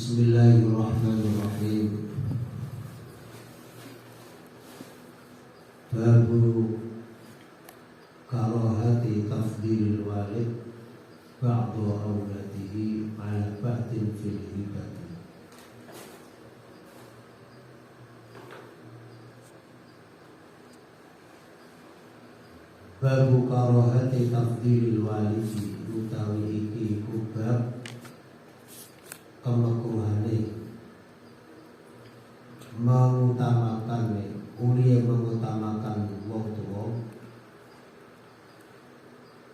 Bismillahirrahmanirrahim. Babu karahati tafdilil walid ba'du awladihi ala ba'din fil hibati. Babu karahati tafdilil walidi utawi iki kubab kemekuhane mengutamakan mengutamakan wong tuwa,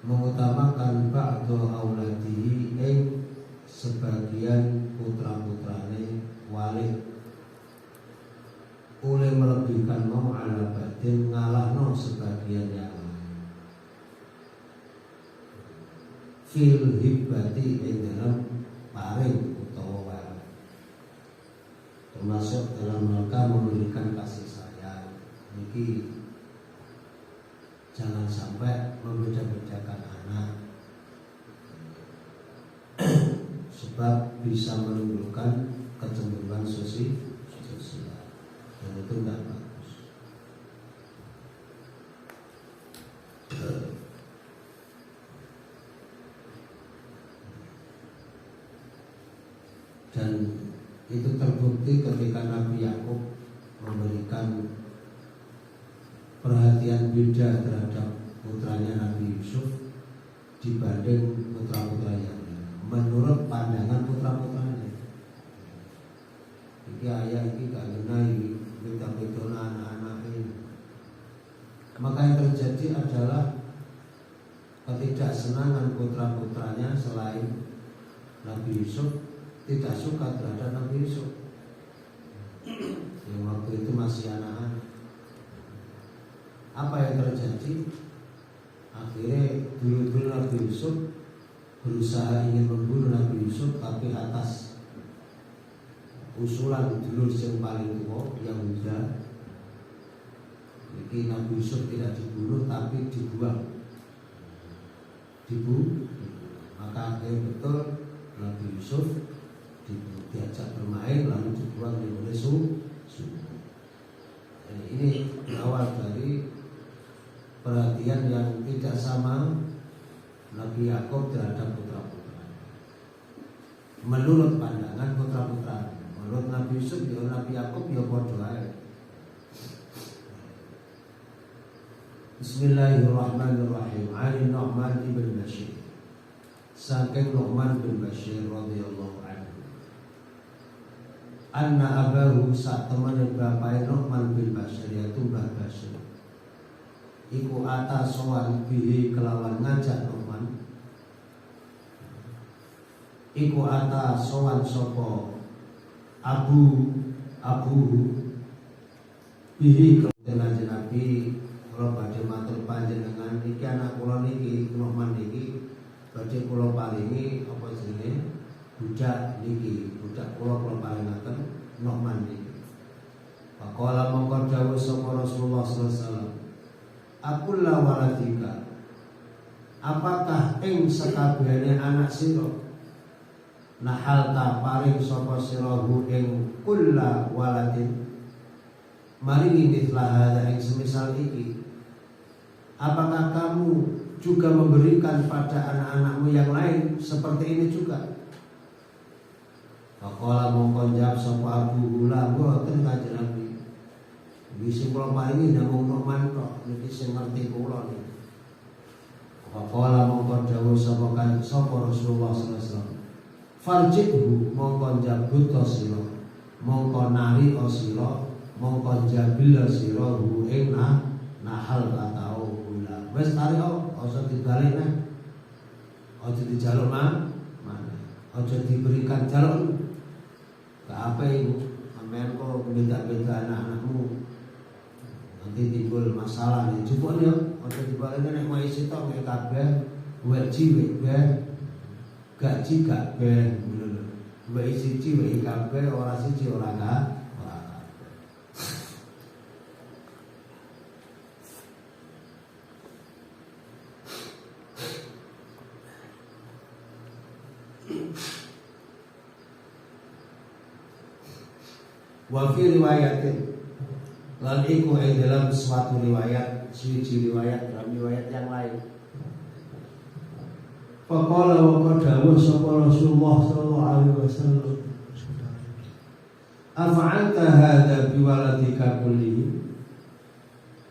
mengutamakan ba'du auladihi ing sebagian putra-putrane walid, oleh melebihkan mau ala batin ngalahno sebagian yang lain fil hibati ing dalam paring utawa walid, termasuk dalam rangka memberikan kasih sayang. Niki jangan sampai membeda-bedakan anak, sebab bisa menimbulkan kecemburuan sosial dan itu tidak bagus. Dan itu terbukti ketika Nabi Yakub memberikan perhatian beda terhadap putranya Nabi Yusuf dibanding putra-putra yang lain, menurut pandangan putra-putranya. Iki ayah iki gak ngenai beda-beda anak-anak ini. Maka yang terjadi adalah ketidaksenangan putra-putranya selain Nabi Yusuf tidak suka terhadap Nabi Yusuf yang waktu itu masih anak-anak. Apa yang terjadi? Akhirnya dulu Nabi Yusuf berusaha ingin membunuh Nabi Yusuf, tapi atas usulan dulur yang paling tua yang muda. Jadi Nabi Yusuf tidak dibunuh tapi dibuang. Maka akhirnya betul Nabi Yusuf diajak bermain lalu dibuang oleh sumur. Ini berawal dari perhatian yang tidak sama Nabi Yakub terhadap putra-putra. Menurut pandangan putra-putra, menurut Nabi Yusuf, ya Nabi Yakub ya padha ae. Bismillahirrahmanirrahim. Ali Nu'man ibn Bashir. Saking Nu'man bin Bashir radhiyallahu anhu. Anna abahu sak temane bapak Nu'man bin Bashir yaitu Mbah Bashir. Iku ata sowan bihi kelawan ngajak Nu'man. Iku ata sowan sopo abu bihi kemudian Nabi kalau badhe matur panjenengan iki anak kula niki Nu'man niki badhe kula paringi apa jenenge budak niki, budak kula paringaken Nu'man niki. Faqala mongko dawuh sapa Rasulullah sallallahu alaihi wasallam, akulla waladika, apakah ing sekabehane anak sira nahal ta paring sapa sirahu ing kulla waladin maringi mithla hadza ing semisal iki, apakah kamu juga memberikan pada anak-anakmu yang lain seperti ini juga? Faqala mongko jawab sapa Abu Hula, mboten kanjeng Nabi. Wis kula paringi namung Nu'man tok, niki sing ngerti kula niki. Faqala mongko dawuh sapa Rasulullah sallallahu alaihi wasallam, farji'hu mongko jabut sira, mongko nari sira, mongko jabil sira hu ing nahal atau hula. Wis nari aja dibalikne. Aja dijaluk mana? Aja diberikan jaluk. Gak apa ibu, sampean kok beda-beda anak-anakmu. Nanti timbul masalah nih. Coba ya, ada dibaliknya nek mau isi tok nek kabeh weji wek gaji kabeh ngono lho. Wek siji wek kabeh ora siji ora kabeh. Wa fi riwayatin lan iku ing dalam suatu riwayat, suci riwayat dalam riwayat yang lain. Faqala wa qadawu sapa Rasulullah sallallahu alaihi wasallam, afa'alta hadza biwaladika kullihi,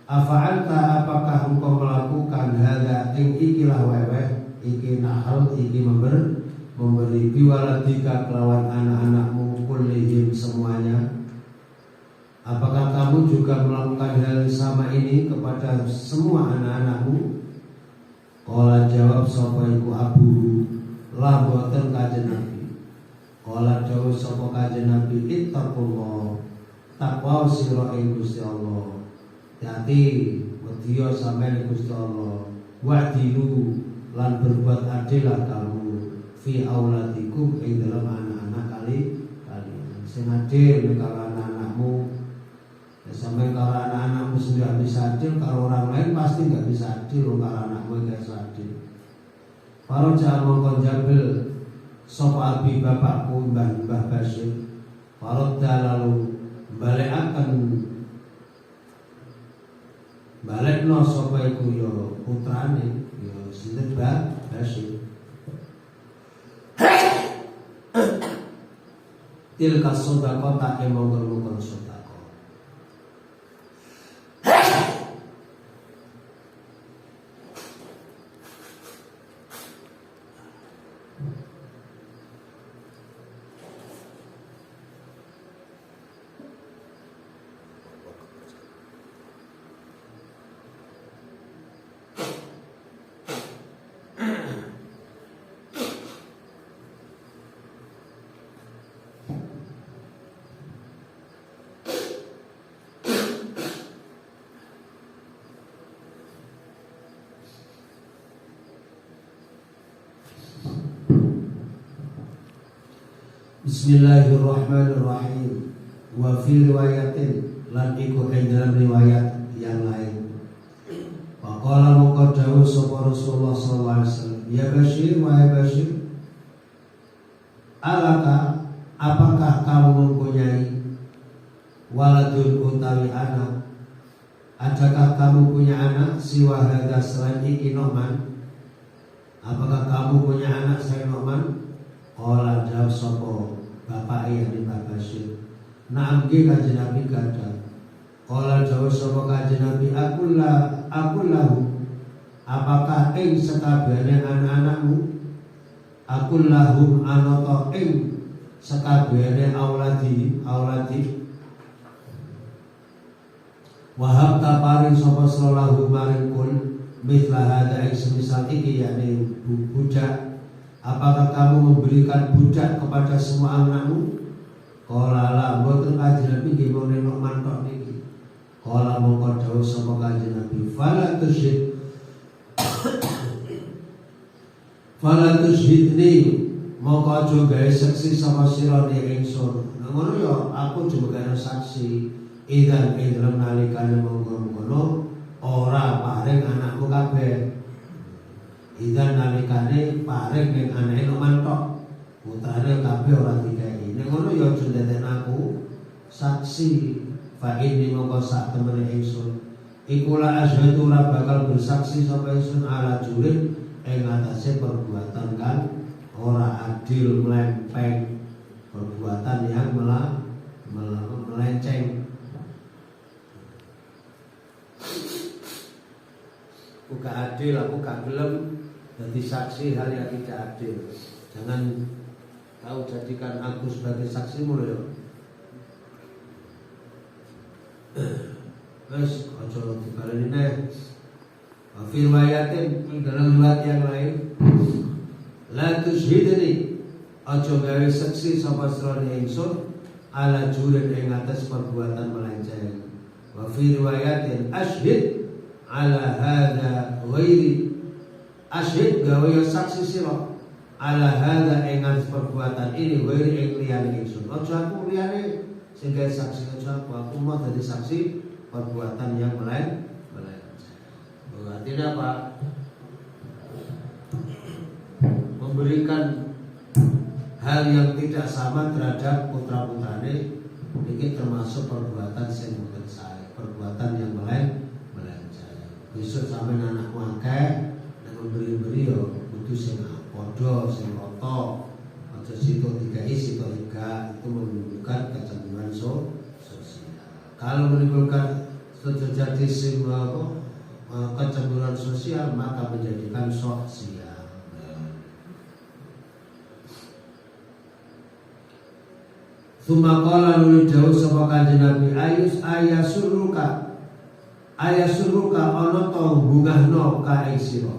afa'alta apakah engkau melakukan hadza ing ikilah weweh iki nahal iki memberi biwaladika kelawan anak-anakmu kullihim semuanya, apakah kamu juga melakukan hal sama ini kepada semua anak-anakmu? Qala jawab sapa iku Abu, la boten kanjeng Nabi. Qala jawab sapa kanjeng Nabi, ittaqullah, takwa sira ing Gusti Allah. Hati wedya sampeyan Gusti Allah. Wa'dilu lan berbuat adillah kamu fi auladikum ing dalam anak-anak kalian. Sing adil nek anak-anakmu. Sampai kalau anak-anakmu sudah bisa adil, kalau orang lain pasti nggak bisa adil. Kalau anakmu nggak bisa adil. Para jangan mongkon jabil sop abi bapakku Mbah Bashir. Farodda lalu balekno sapa iku yo putrane yo sinten Mbah Bashir. Tilka sedekah tak emong-emong sedekah. Bismillahirrahmanirrahim. Wa fi riwayatin lan iku ing dalam riwayat yang lain. Faqala mongko dawuh sapa Rasulullah sallallahu alaihi wasallam, ya Bashir wa Bashir, alaka apakah kamu mempunyai waladun utawi anak? Adakah kamu punya anak siwa hadza selain iki Nu'man? Apakah kamu punya anak selain Nu'man? Qala jawab sapa bapak yang Mbah Bashir, na'am ge kanjeng Nabi gadah. Qala jawab sapa kanjeng Nabi, aku lahu apakah ing sekabehane anak-anakmu? Aku lahum anata ing sekabehane auladi wahab tapari sapa sallahu maring kul mithla hadza ing semisal iki yakni budak. Apakah kamu memberikan budak kepada semua anakmu? Qala la mboten kanjeng Nabi nggih muni Nu'man tok niki. Qala mongko dawuh sapa kanjeng Nabi, fala tushhidni mongko aja gawe saksi sama sira ning ingsun. Ngono ya aku juga gawe saksi. Idan ing dalem nalikane monggo ora paring anakmu kabeh. Idan nalikane paring ning anake Nu'man tok, putrane kabeh ora dikai. Nek ngono ya aja ndeten aku saksi. Fa inni mongko sak temene ingsun iku la asyhadu ora bakal bersaksi sapa ingsun ala jurin ing atase perbuatan kan ora adil, mlempeng, perbuatan yang melenceng. Aku gak adil, aku gak gelem jadi saksi hal yang tidak adil. Jangan kau jadikan aku sebagai saksimu ya. Wes aja dibaleni neh. Firmayatin dalam riwayat yang lain, la tushhidni aja gawe saksi sapa sira ingsun ala jurin ing atas perbuatan melenceng. Wa fi riwayatin ashhid ala hadza ghairi, ashhid gawe saksi sira ala hadza ing atas perbuatan ini ghairi ing liyane ingsun. Aja aku liyane sing gawe saksi, aja aku mau dadi saksi perbuatan yang melenceng. Artinya apa? Memberikan hal yang tidak sama terhadap putra-putrane Ini termasuk perbuatan sing mboten sae, perbuatan yang melenceng. Besok sampe anakku akeh nek memberi-beri yo kudu sing padha, sing rata. Aja situ dikai situ enggak, itu menunjukkan kecemburuan sosial. Kalau menimbulkan terjadi kecemburuan sosial maka menjadikan sosial. Sumakala nuli jauh sapa Kanjeng Nabi ayasuruka ana to bungahno ka ing sira.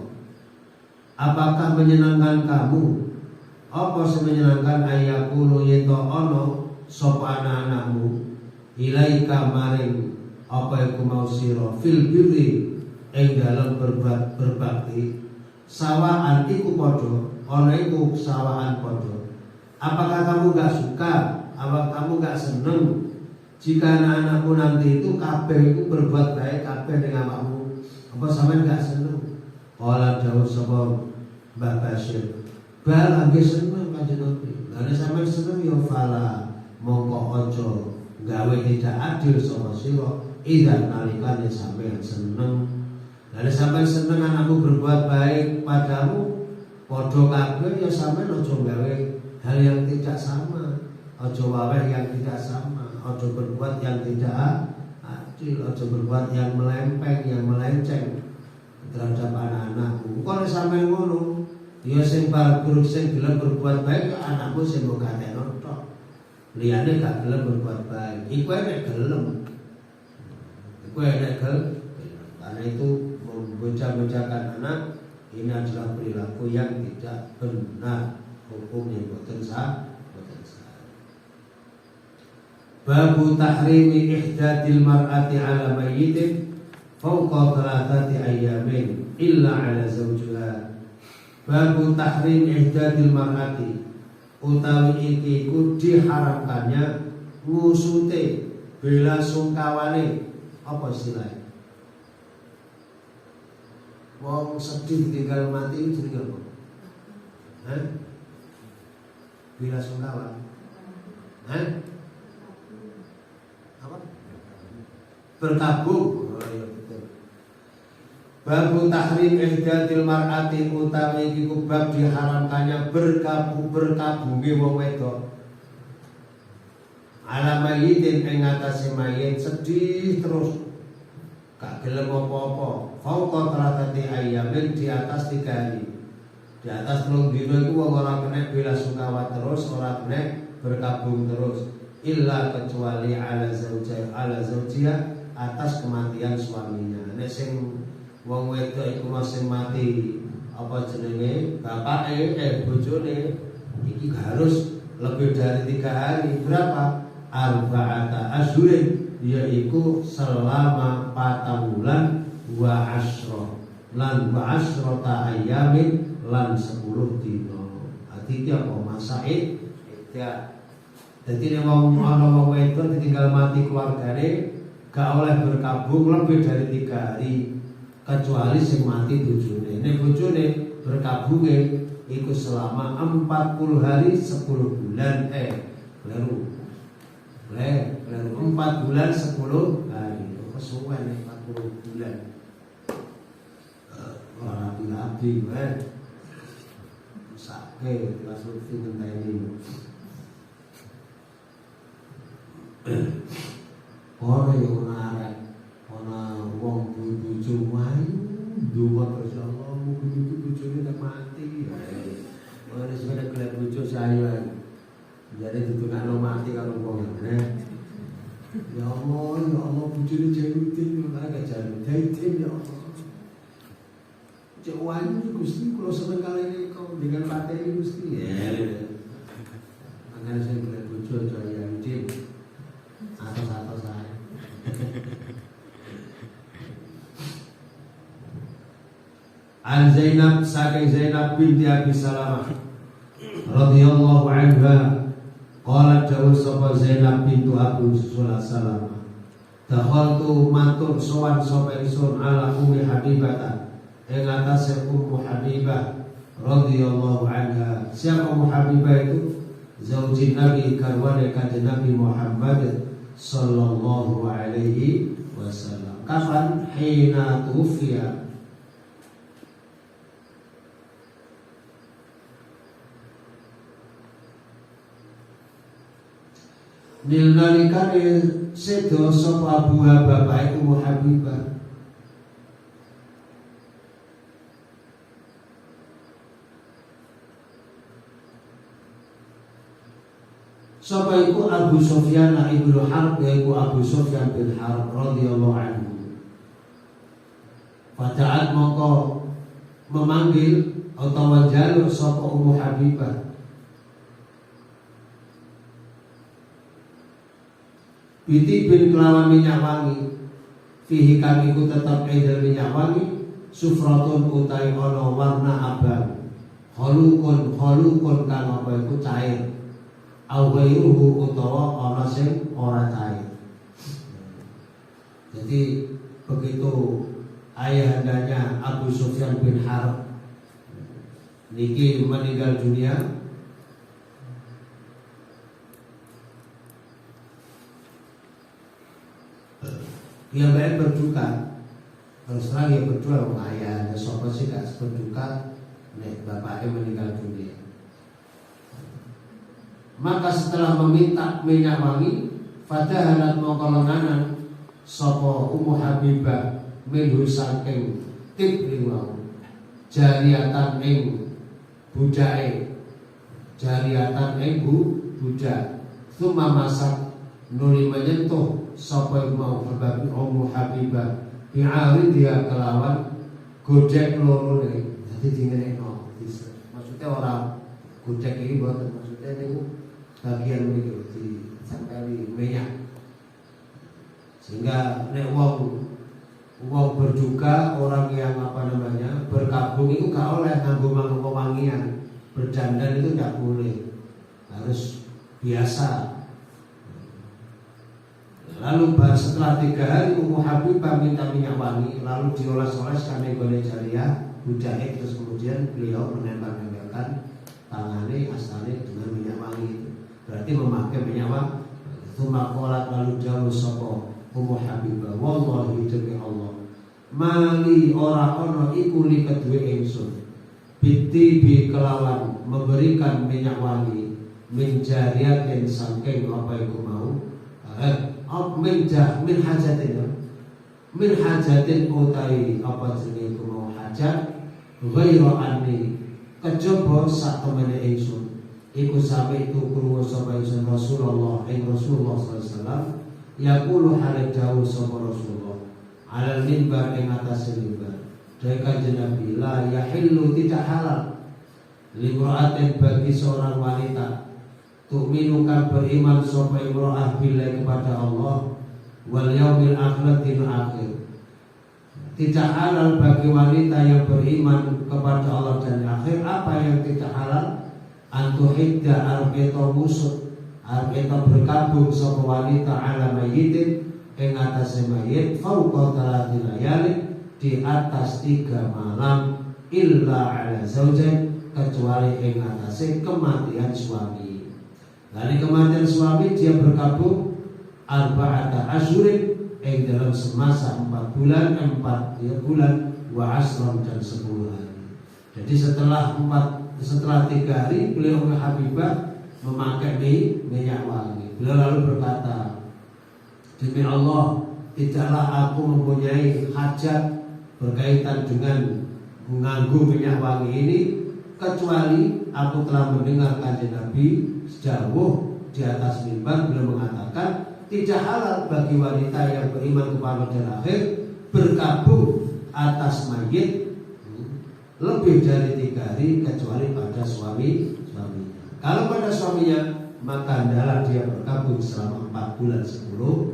Apakah menyenangkan kamu? Apa sing menyenangkan ayakulu yen to ana sapa anak-anakmu ilaika maring apa iku mau sira fil birri ing dalem berbakti sawaan iku padha ana iku sawaan padha. Apakah kamu gak suka? Apa kamu gak seneng jika anak-anakmu nanti itu kabeh itu berbuat baik kabeh dengan awakmu? Apa sampean gak seneng? Qala dawuh sapa Mbah Basyir, bal angge seneng Kanjeng Nabi. Lah nek sampean seneng ya fala mongko aja gawe tidak adil sapa sira idzan nalikane sampean seneng. Lah nek sampean seneng anakmu berbuat baik padamu padha kabeh ya sampean aja gawe hal yang tidak sama. Ojo waweh yang tidak sama, ojo berbuat yang tidak adil, ojo berbuat yang melempeng, yang melenceng terhadap anak-anakmu. Kok nek sampeyan ngono, ya sing bagus sing gelem berbuat baik ya anakmu sing mbok gatekno tok. Liyane gak gelem berbuat baik. Iku nek gelem. Iku nek gelem. Karena itu membocah-bocahkan anak ini adalah perilaku yang tidak benar, hukum yang boten sah. Babu tahrimi ihdadil mar'ati ala mayyitin fawqa thalathati ayyamin illa ala zawjiha. Babu tahrim ihdadil mar'ati utawi iki ku diharamkannya ngusute bela sungkawane. Apa istilahnya? Wong sedih tinggal mati itu jenenge apa? Bela sungkawa. Berkabung. Oh iya betul. Babu tahrim ihdadil mar'ati utawi iki bab diharamkannya berkabunge wong wedok. Ala mayyitin ing atase mayit sedih terus gak gelem apa-apa. Fauqa thalathati ayyamin di atas 3 hari. Di atas 3 dina iku wong ora kena bela sungkawa terus, ora kena berkabung terus. Illa kecuali ala zawjiha atas kematian suaminya. Nek sing wong wedok iku masih mati apa jenenge bapake bojone iki harus lebih dari 3 hari. Berapa? Arba'ata asyurin, yaitu selama 4 bulan wa asyra lan wa asyrata ayyamin lan 10 dina. Artinya apa? Masaid tidak. Jadi nek wong ana wong wedok ditinggal mati keluargane gak oleh berkabung lebih dari 3 hari kecuali sing mati bojone. Nek bojone berkabunge iku selama 40 hari 10 bulan keliru 4 bulan 10 hari. Kesuwen nek 40 bulan. Ora rapi wae. Sake langsung ngenteni. Ora yo arek ana wong bojo wae duwe Gusti Allah mugi bojone tak mati. Ora wis ora kelep bojo saya. Jadi ditungakno mati karo wong ngene. Ya Allah bojone jarutin ora gak jarutin ya Allah. Jawan Gusti kula seneng kalene kok dengan materi Gusti. Makanya saya kelep bojo saya rutin. Atau saya. An Zainab saking Zainab binti Abi Salamah radhiyallahu anha qalat dawuh sapa Zainab bintu Abu Salamah dakhaltu matur sowan sapa ingsun ala Ummi Habibah ing atase Ummu Habibah radhiyallahu anha. Siapa Ummu Habibah itu? Zaujin Nabi, karwane kanjeng Nabi Muhammad sallallahu alaihi wasallam. Kapan? Hina tufiya, nilnalikane sedo sapa Abu bapak Ummu Habibah. Sapa iku Abu Sufyan ibnu Harb, yaiku Abu Sufyan bin Harb radhiyallahu anhu. Fada'at mongko memanggil atau menjaluk sapa Ummu Habibah biti bin kelawan minyak wangi, fihi kang iku tetep edel minyak wangi, sufratun utai ono warna abang, holukun kang apa iku cair, au ghairuhu utawa ana sing ora cair. Jadi begitu ayahandanya Abu Sufyan bin Harb niki meninggal dunia, dia baik berduka. Terus terang dia berduka, ayah ada sopan sih gak berduka nek bapaknya meninggal dunia. Maka setelah meminta minyak wangi, fadahalat mongkolonganan sopo Ummu Habibah minhu saking tibri wau jariatan ing budake, jariatan ing budak. Tsumma masak nuli menyentuh sapa mau berbagi Ummu Habibah bi'ari dia kelawan gojek loro nih. Jadi dingenekno, maksudnya orang gojek ini bukan maksudnya niku bagian itu dicampeli minyak, sehingga nek wong berduka, orang yang berkabung itu gak oleh nganggo wangian, berdandan itu gak boleh, harus biasa. Lalu setelah 3 hari Ummu Habibah minta minyak wangi, lalu dioles-oles karena gone jariah budake, terus kemudian beliau menempel-nempelkan tangane astane dengan minyak wangi. Berarti memakai minyak wangi. Tsumma qalat, lalu jawab sapa Ummu Habibah, wallahi demi Allah, mali ora ana iku li kedue ingsun biti kelawan memberikan minyak wangi min jariyatin saking apa iku mau min hajatin utai apa jenenge iku mau hajat ghairu anni kejaba sak temene ingsun iku sami itu krungu sapa ingsun Rasulullah sallallahu alaihi wasallam yaqulu halid dawuh sapa Rasulullah alal minbar ing atas mimbar dari kanjeng Nabi, la yahillu tidak halal limra'atin bagi seorang wanita tu'minukan beriman sapa imra'ah billahi kepada Allah wal yaumil akhir din akhir. Tidak halal bagi wanita yang beriman kepada Allah dan akhir. Apa yang tidak halal? Antuhidda arbeta musud, arbeta berkabung sapa wanita ala mayyitin ing atase mayit fauqa thalathi layalin, di atas 3 malam, illa ala zaujain, kecuali ing atase kematian suami. Dari kematian suami dia berkabung arba'ata asyurin ing dalam semasa 4 bulan, 4 bulan wa asron dan 10 hari. Jadi setelah 3 hari beliau Ummu Habibah memakai minyak wangi. Beliau lalu berkata, demi Allah, tidaklah aku mempunyai hajat berkaitan dengan menganggu minyak wangi ini, kecuali aku telah mendengar kanjeng Nabi sejauh di atas mimbar beliau mengatakan tidak halal bagi wanita yang beriman kepada dan akhir berkabung atas mayit lebih dari 3 hari kecuali pada suaminya. Kalau pada suaminya, maka hendaklah dia berkabung selama 4 bulan 10 hari.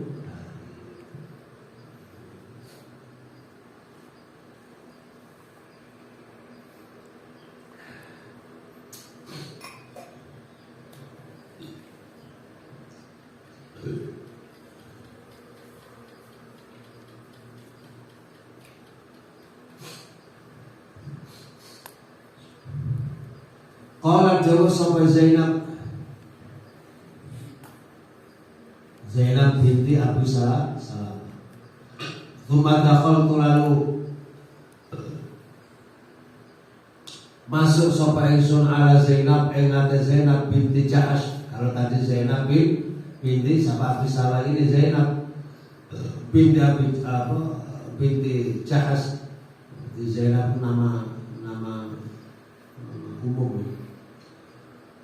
Qalat jawab sapa Zainab ba'du salam. Tsumma dakhaltu lalu masuk sapa ingsun ala Zainab ing ate Zainab binti Jahsh. Kalau tadi Zainab binti sama Abi Salah, ini Zainab binti Jahsh. Di Zainab nama umum,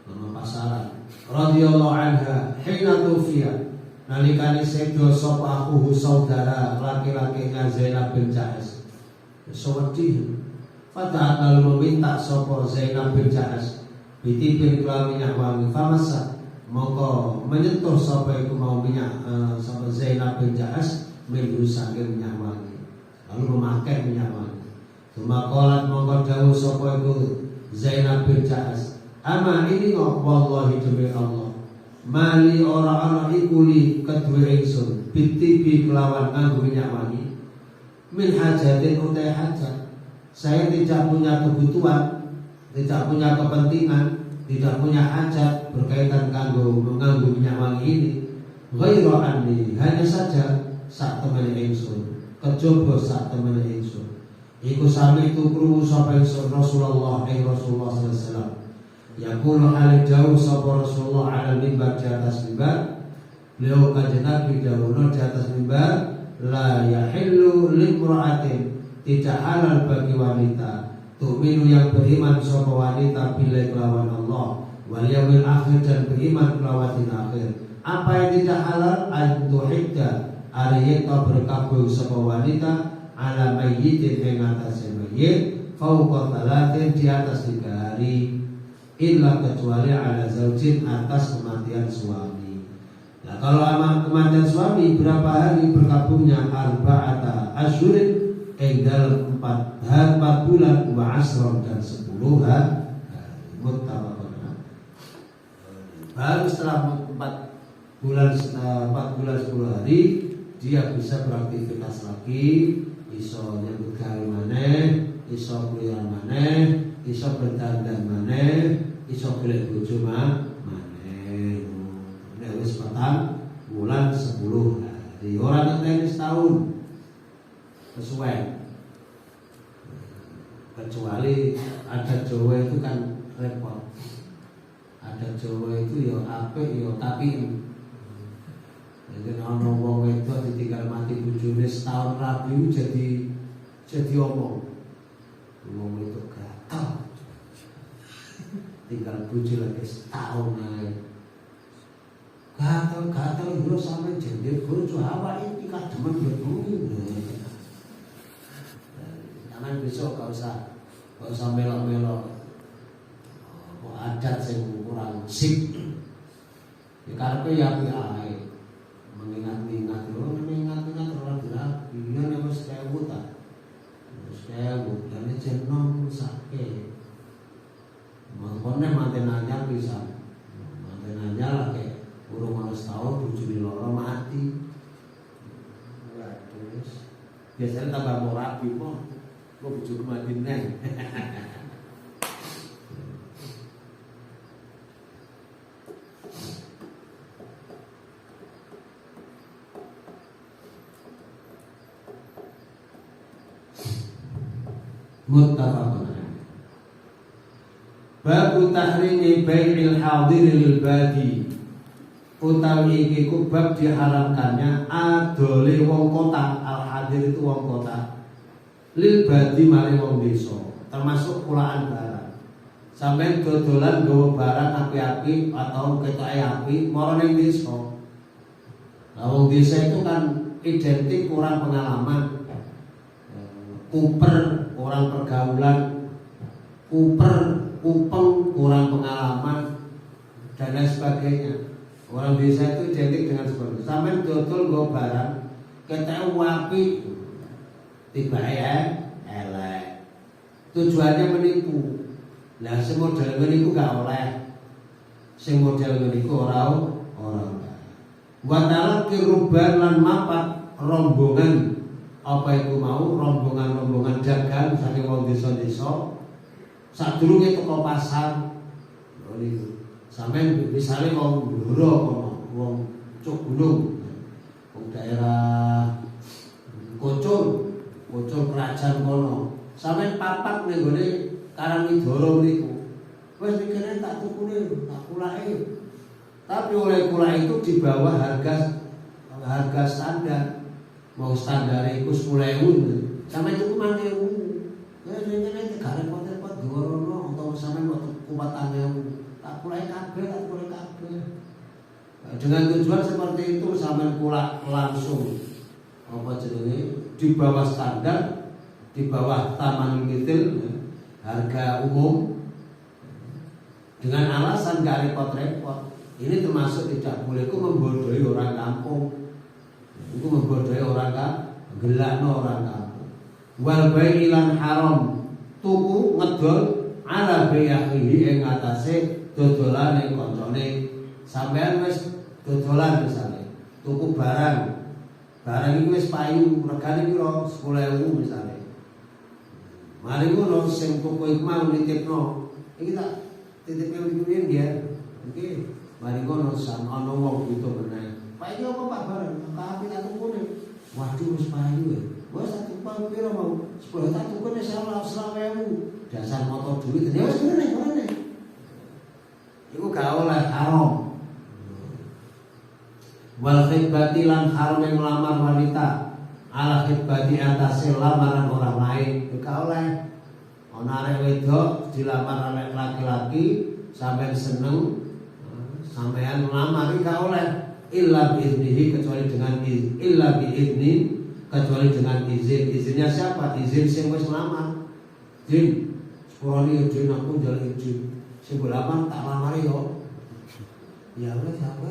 nama pasaran. Radhiyallahu anha hina tufiya, nalikane sedo sapa aku saudara laki-lakinya Zainab bin Jahsh. Sewedi Fatah lalu meminta sapa Zainab bin Jahsh bitipin kelawan minyak wangi. Famasa mongko menyentuh sapa iku mau minyak sapa Zainab bin Jahsh minhu saking minyak wangi, lalu memakai minyak wangi. Maqalat mongko dawuh sapa iku Zainab bin Jahsh, ama ini kok wallahi demi Allah, mali ora ana iku li kedue ingsun bitibi kelawan nganggo minyak wangi min hajatin utai hajat. Saya tidak punya kebutuhan, tidak punya kepentingan, tidak punya hajat berkaitan menganggo minyak wangi ini. Ghairu anni, hanya saja sak temene ingsun, kejaba sak temene ingsun iku sami itu krungu sapa ingsun Rasulullah sallallahu alaihi wasallam yaqulu hal jauh sapa Rasulullah ala mimbar di atas mimbar. Beliau kanjeng Nabi dawuh di atas mimbar, la yahillu limra'atin, tidak halal bagi wanita tu'minu yang beriman sapa wanita billahi kelawan Allah wal yaumil akhir, dan beriman kelawan akhir. Apa yang tidak halal? Antuhidda ariyata berkabung sapa wanita ala mayyitin ing atase mayyit fauqa talatin, di atas 3 hari, illa kecuali ala zaujin, atas kematian suami. Nah, kalau kematian suami berapa hari berkabungnya? Arba'ata asyurin, ing dalam 4 bulan wa asron, dan 10 hari. Muttafaqun. Baru setelah 4 bulan 10 hari dia bisa beraktivitas lagi, iso nyambut gawe maneh, iso kuliah maneh, iso berdandan maneh, iso golek bojo maneh. Nek wis 4 bulan 10 hari, ora ngenteni setahun sesuai. Kecuali adat Jawa itu kan repot. Adat Jawa itu ya apik ya tapi jadi ana wong wedok ditinggal mati bojone setahun rabi jadi omong. Wong wedok gatal. Tinggal bojo lagi setahun ae. Gatal yo sampe jendel bojo awake iki kademen bumi. Jangan besok gak usah melok-melok adat sing kurang sip. Ya karepe ya apik ae. Mengingat-ingat orang rapi, dia harus sewu tak, harus sewu, dan jenom sakit. Makanya manten anyar bisa, manten anyar lah kayak urung harus tahu bujuni loro mati. Terus biasanya tambah mau rapi kok bujuk mati neng. Muttafaqun. Babu tahrimi bai'il hadir lil badi, utawi iki bab diharamkannya adole wong kota. Al hadir itu wong kota, lil badi maring wong desa, termasuk pulaan barang. Sampai dodolan gawa barang api-api atau ketoke api mara ning desa. Lah wong desa itu kan identik kurang pengalaman, kuper kurang pergaulan, upeng kurang pengalaman, dan lain sebagainya. Orang desa itu identik dengan seperti itu. Sampai dodol go barang ketek wapi tiba elek, tujuannya menipu. Lah sing model menipu gak oleh, sing model menipu orang. Wa talaqi ruban lan mapat rombongan. Apa itu mau rombongan dagang saking wong desa-desa sadurunge teko pasar. Sampai misalnya wong Blora kono, wong Cuk Gunung, wong daerah Kocul kerajaan kono. Sampeyan papat ning gone Karangwidara niku. Wis mikirnya tak tukune, tak kulake. Tapi oleh kulak itu di bawah harga standar. Mau standar iku 10.000. Sampai itu 5.000. Ya ini gak repot-repot gorono atau sampai mau kupat 4.000. Tak kulake kabeh. Dengan tujuan seperti itu sampai kulak langsung apa jenenge di bawah standar, di bawah taman mitil harga umum dengan alasan gak repot-repot. Ini termasuk tidak boleh itu membodohi orang kampung. Itu membodohi orang gelakno orang kampung. Wal bai'ilan haram tuku ngedol ala biyahihi ing atase dodolane koncone. Sampeyan wis dodolan misalnya tuku barang iki wis payu regane piro 10.000 misalnya. Mari ngono sing tuku iku mau nitipno. Iki tak titipnya iki dia. Oke, mari ngono san ana wong butuh meneh. Pak iki apa Pak barang? Tapi tak tukune. Waduh wis payu ya. Wis tak tuku piro mau? 10 tak tukune 100.000. Dasar motor duit ya wis ngene. Iku gak oleh haram. Wal khitbati lan haram yang melamar wanita ala khitbati atase lamaran orang lain. Gak oleh. Ana arek wedok dilamar oleh laki-laki sampean seneng sampean melamar gak oleh illa biiznihi kecuali dengan izin. Izinnya siapa? Izin sing wis melamar. Izin. Sepurane izin aku njaluk izin. Sing lamar tak lamari yo. Ya wis aku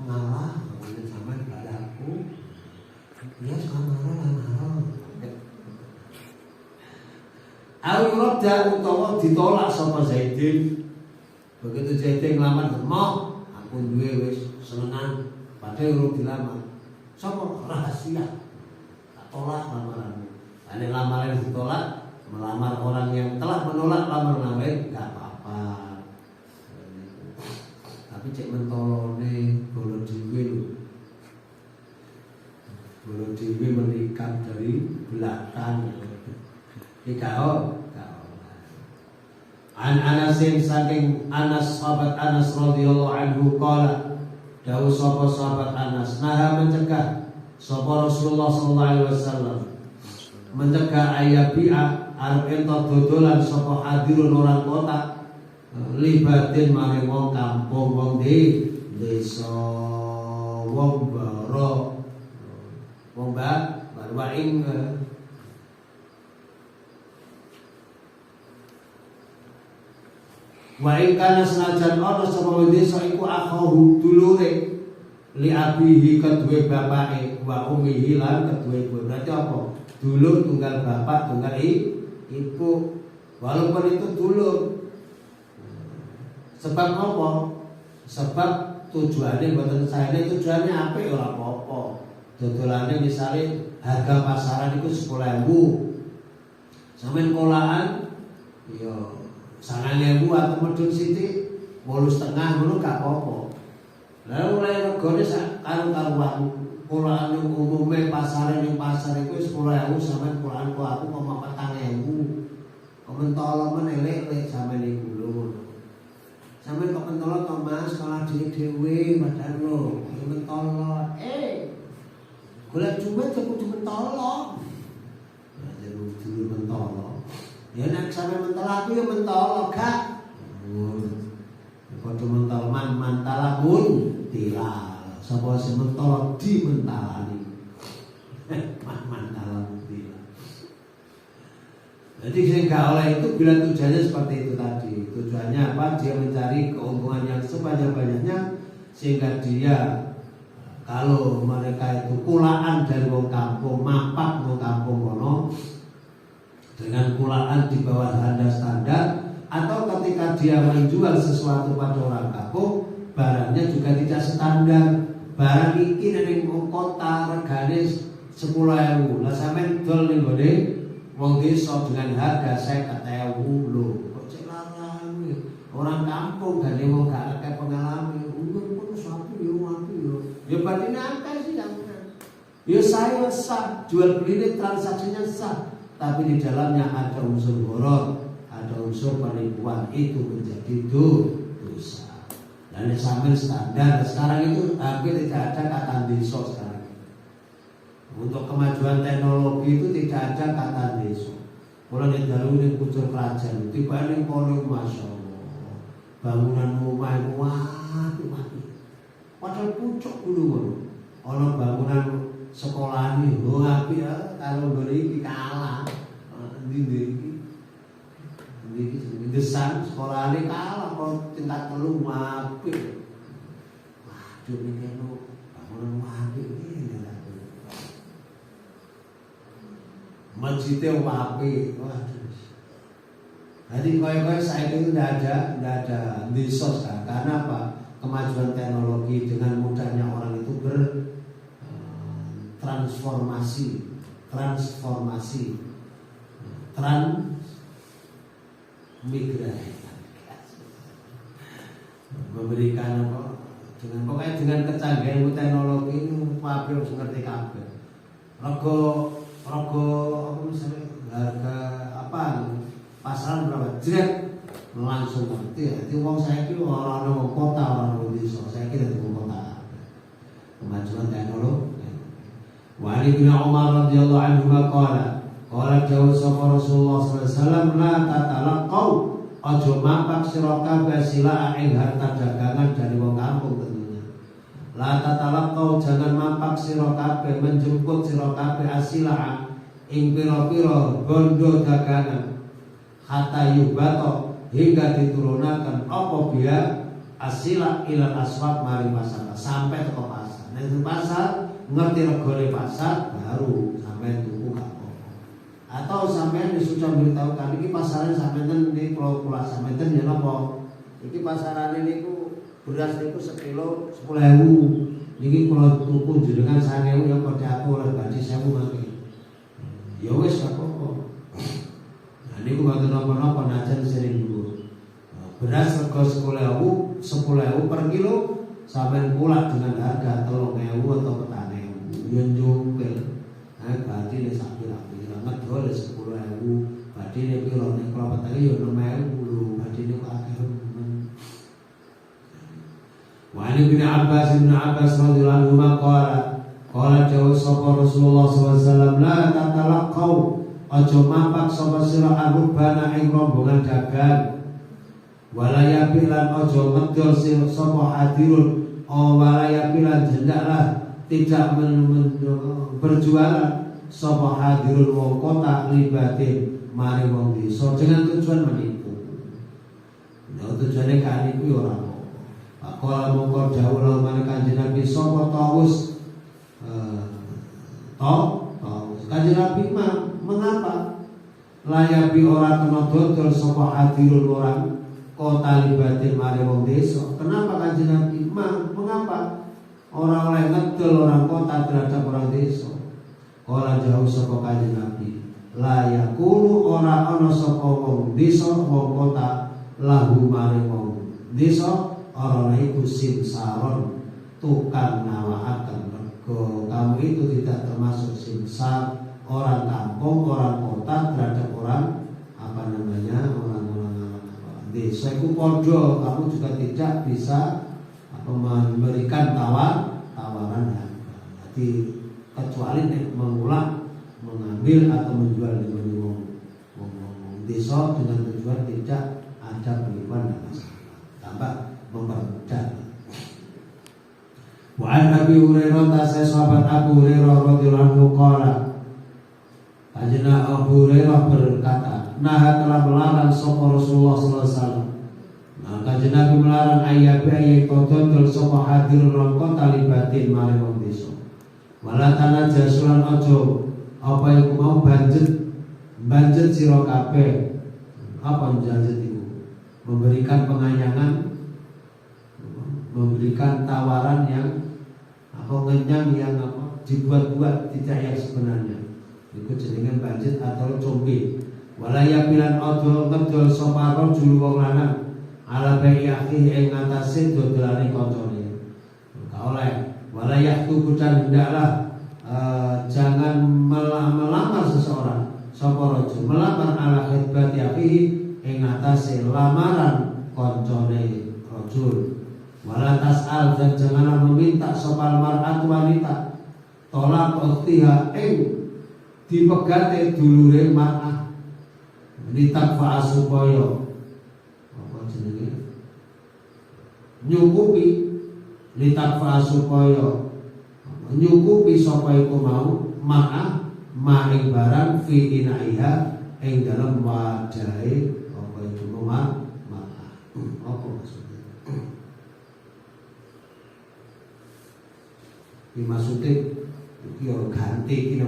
ngalah ngomongin sampean padaku. Dia lamar. Al-Radda utawa ditolak sapa Zaidin. Begitu Zaidin nglamar mau aku duwe wis senengan padahal urung dilamar. Sapa rahasia? Tak tolak lamaranmu. Ane lamaran ditolak, melamar orang yang telah menolak lamaran lain enggak apa-apa. Tapi cek mentolone bolo dhewe lho. Bolo dhewe menikah dari belakang. Iki kau. An Anasin saking Anas sahabat Anas radhiyallahu anhu qala dawuh sapa sahabat Anas naha mencegah sapa Rasulullah sallallahu alaihi wasallam mencegah ayabi'a arep ento dodolan sapa hadirun orang kota libatin maring wong kampung wong desa wong baro wong baru ing wa ingkana senajan ana sapa desa iku akhahu dulure li abihi kedue bapake wa ummihi lan kedue ibu. Berarti apa? Dulur tunggal bapak tunggal ibu. Walaupun itu dulur. Sebab apa? Sebab tujuannya mboten saene tujuannya apik ora apa-apa. Dodolane misale harga pasaran iku 10.000. Sampeyan kolaan ya 9.000 atau medun sithik 8,5 ngono gak apa-apa. Lalu mulai regane sak karo-karuan kolaan yang umume pasare ning pasar iku 10.000 sampeyan kolaan ku aku 4.000. Komentolo menelek sampeyan iku lho. Sampeyan kok mentolo to Mas sekolah dhewe padahal lho. Mentolo. Golek duit kudu mentolo. Ya dulu mentolo. Ya nek sampe mentol aku ya mentol gak. Padha mentol mantalapun tilal. Sapa sing mentol dimentalani. Mantalapun tilal. Jadi sing gak oleh itu bila tujuannya seperti itu tadi. Tujuannya apa? Dia mencari keuntungan yang sebanyak-banyaknya sehingga dia kalau mereka itu kulaan dari wong kampung, mapak wong kampung kono dengan kulaan di bawah harga standar, atau ketika dia menjual sesuatu pada orang kampung barangnya juga tidak standar. Barang iki ning kota regane 10.000. Lah sampean dol ning gone wong desa dengan harga 50.000 lho. Kok cek larang. Orang kampung gane wong gak akeh pengalaman. Untung pun satu yo mati yo. Ya berarti akeh sih yang Ya saya sah, jual beli ini transaksinya sah, tapi di dalamnya ada unsur horor, ada unsur penipuan, itu menjadi dosa. Dan sampai standar sekarang itu hampir tidak ada kata desa sekarang. Untuk kemajuan teknologi itu tidak ada kata desa. Kalau yang dahulu ini kucur kerajaan, tiba ini kalau masya Allah, bangunan rumah itu mati. Padahal pucuk dulu, orang bangunan sekolah ini, api ya, kalau beri kalah, ini desain sekolah ini kalah, kalau tingkat telu api. Waduh ini kan bangunan api ini. Masjidnya wapi, waduh. Jadi kaya-kaya saya itu tidak ada desa kan? Karena apa? Kemajuan teknologi dengan mudahnya orang itu bertransformasi, transmigrasi, memberikan apa? Dengan kecanggihan teknologi ini, wapi harus ngerti kabeh. Rego apa misalnya harga apa pasaran berapa jret langsung ngerti. Jadi uang saya itu orang kota, orang desa, saya kira itu kota. Kemajuan teknologi. Wa Ali bin Umar radhiyallahu anhu qala jauh sapa Rasulullah sallallahu alaihi wasallam la tatalaqau aja mapak sira kabeh sila ing harta dagangan dari wong kampung tentunya. La tatalaqau jangan mapak sira kabeh menjemput sira kabeh asilah ing pira-pira bondo dagangan hatta yubato hingga diturunakan apa biya asilah ilal aswaq mari pasar sampai ke pasar. Nek pasar ngerti regane pasar baru sampai tuku gak apa. Atau sampai disuruh beritahukan iki pasarane sampeyan di pulau-pulau sampeyan ya napa. Iki pasarane niku beras niku sekilo 10.000. Niki kula tuku jenengan 1.000 yang pada aku oleh badi 1.000 mangke. Ya wis gak apa-apa. Nah niku mboten napa-napa najan sering dhuwur. Beras rega 10.000 per kilo sampeyan pula dengan harga 3.000 atau 4.000. Yen jungkel. Nah badine sak pira-pira medhol 10.000. Badine pira nek kula petani ya 6.000 lho. Badine kok akeh. Wa Ali bin Abbas radhiyallahu anhu qala jauh sapa Rasulullah SAW la tatalaqau aja mapak sapa sira arbana ing rombongan dagang walaya bilan aja ngedol sapa hadirun walaya bilan hendaklah tidak berjualan sapa hadirun wong kota libatin mari wong desa dengan tujuan menipu. Nah tujuane kan niku ya ora apa. Kala mongko dawuh lan Kanjeng Nabi sapa Tawus Kanjeng Nabi mengapa layabi ora kena dodol sapa hadirun orang kota libatin mari wong desa. Kenapa Kanjeng Nabi mengapa orang oleh ngedol orang kota terhadap orang desa? Kala jauh sapa Kanjeng Nabi layakulu ora ana sapa wong desa wong kota lahu mari wong desa orang itu simsaron tukang nawaaken mergo kamu itu tidak termasuk simsar orang kampung orang kota terhadap orang orang desa itu podo kamu juga tidak bisa memberikan tawaran harga. Jadi kecuali mengambil atau menjual di desa dengan tujuan tidak ada penipuan dan masalah tambah mempermudah. Wa an Abi Hurairah sahabat Abu Hurairah radhiyallahu anhu qala Kanjeng Abu Hurairah berkata, nah telah melarang sapa Rasulullah sallallahu alaihi wasallam. Nah Kanjeng Nabi melarang ayat dodol sapa hadir lan kota libatin mari wong desa. Wala tanajasulan aja apa iku mau banjet sira kabeh. Apa banjet itu? Memberikan pengayangan, memberikan tawaran yang ngenyang yang dibuat-buat tidak yang sebenarnya. Iku jenenge banjit atau combe. Walaya bilan odo ngedol sapa rajul wong lanang ala bayi akhi ing atase dodolane kancane. Ka oleh walaya tu kudan hendaklah jangan melamar seseorang sapa rajul melamar ala khidbati akhihi ing atase lamaran koncone rajul. Wala tas'al dan janganlah meminta sapa mar'at wanita tolak ukhtiha ing dipegate dulure mar'ah ditakfa supaya apa jenenge nyukupi litakfa supaya nyukupi sapa iku mau mar'ah maing barang fi inaiha ing dalem wadahe apa itu mar'ah. Apa maksudnya? Maksudnya yo ganti iki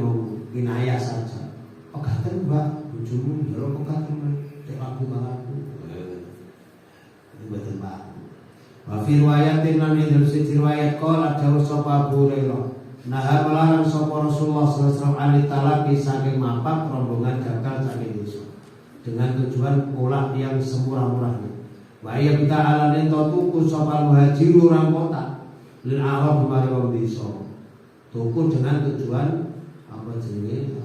inayah saja. Oh ganten Mbak, bojomu ya kok ganten tek aku kalaku. Ini mboten Pak. Wa fi riwayatin lan ing riwayat qala dawuh sapa Abu Hurairah. Nah melarang sapa Rasulullah sallallahu alaihi wasallam saking mapak rombongan gagal saking desa dengan tujuan pulang yang semurah-murahnya. Wa ya kita alane tuku sapa muhajir orang kota lil Arab mari wong desa. Tuku dengan tujuan apa jenenge?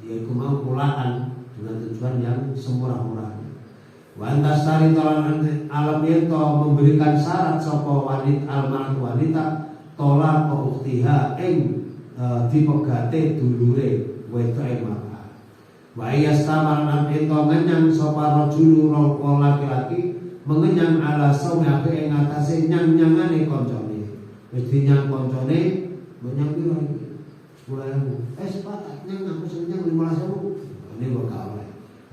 Yaitu mau pulaan dengan tujuan yang semurah-murahnya. Wa antastari tolan alam yento memberikan syarat sapa wanita almarhum wanita tolak ukhtiha ing dipegate dulure wedoke maka. Wa yastamar lan ento ngenyang sapa rajul wong laki-laki mengenyang ala sawyabe ing atase nyang-nyangane kancane. Wis dinyang kancane menyang piro iki? 10.000. Sepakat nyang aku senyang 15.000. Ini bakal.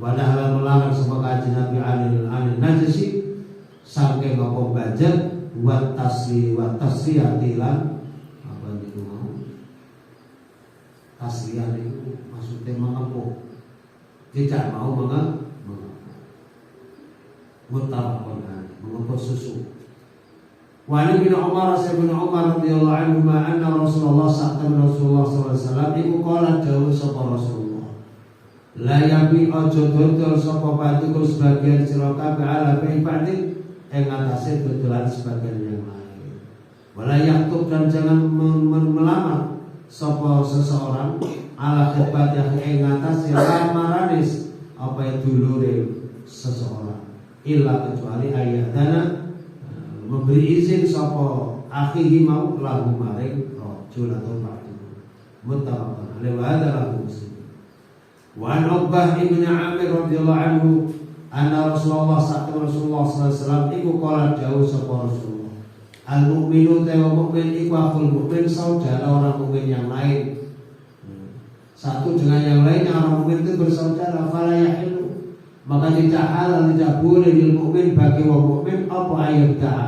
Padahal melarang sapa kanjeng Nabi anil najisi saking apa budget buat tasriyatilan apa niku mau tasriyah niku maksudnya mengepuh tidak mau mengepuh mutabakon mengepuh susu. Wali bin Umar radhiyallahu anhu anna Rasulullah sallallahu alaihi wasallam iku qala dawuh sapa Rasulullah la yabi aja dodol sapa batuku sebagian sira kabeh ala ba'din ing atase dodolan sebagian yang lain. Wala yaktub dan jangan melamar sapa seseorang ala khidbat yang ing atase lamaranis apa dulure seseorang illa kecuali ayatana memberi izin sapa akhihi mau lahu maring rajul atau ba'du muttafaqun alaihi wa hadza muslim. Wa an Uqbah ibn Amir radhiyallahu anhu anna Rasulullah sallallahu alaihi wasallam iku qala dawuh sapa Rasulullah al mukminu ta mukmin iku akhul mukmin saudara orang mukmin yang lain. Satu dengan yang lainnya orang mukmin itu bersaudara fala yahillu maka tidak halal tidak boleh lil mukmin bagi wong mukmin apa ayat dah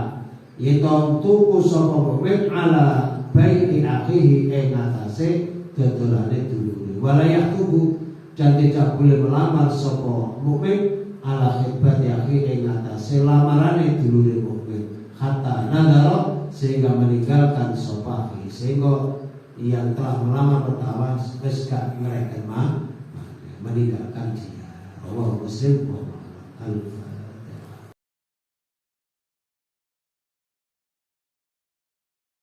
yaitu tuku sapa mukmin ala bayi akhihi ing atase dodolane dulure wala yahtubu dan tidak boleh melamar sapa mukmin ala khidbat akhi ing atase lamarane dulure mukmin hatta nadara sehingga meninggalkan sapa akhi sehingga yang telah melamar pertama wis gak ngreken meninggalkan dia. Allah Muslim